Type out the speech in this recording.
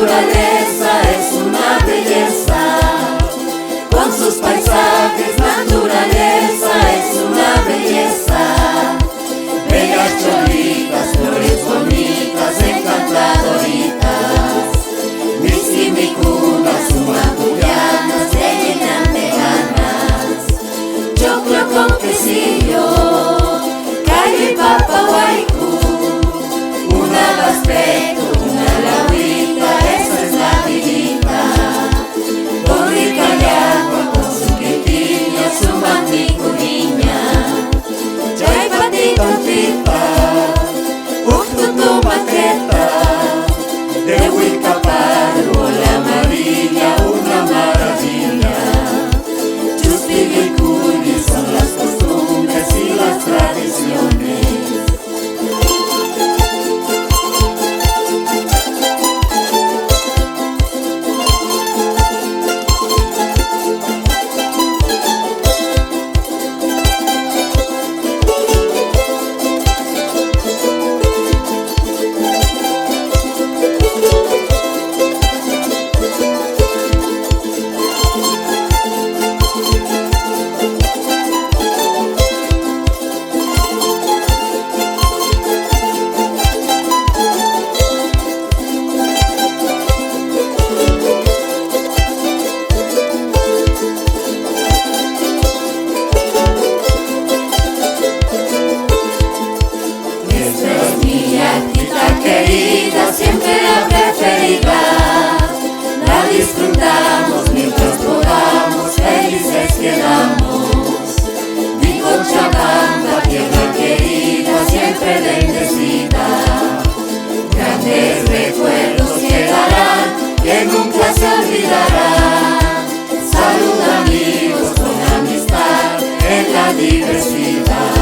naturaleza es una belleza, con sus paisajes, naturaleza es una belleza. Bellas cholitas, flores bonitas, encantadoritas, mis y mi cuna, sumacuyanas, se llenan de ganas. Choclo con quesillo, calle y papa guaycú, una baspeto, una lagüita, esa es la vidita. Borrica y agua con su quequilla, su mantico niña. Chay patito pipa, tu maqueta, de Huicaparo, la amarilla, una maravilla. Chuspilla y cuñi son las costumbres y las tradiciones. Siempre la preferida, la disfrutamos mientras podamos, felices quedamos. Mi Cochabamba, tierra querida, siempre bendecida. Grandes recuerdos quedarán, que nunca se olvidarán. Salud amigos con amistad en la diversidad.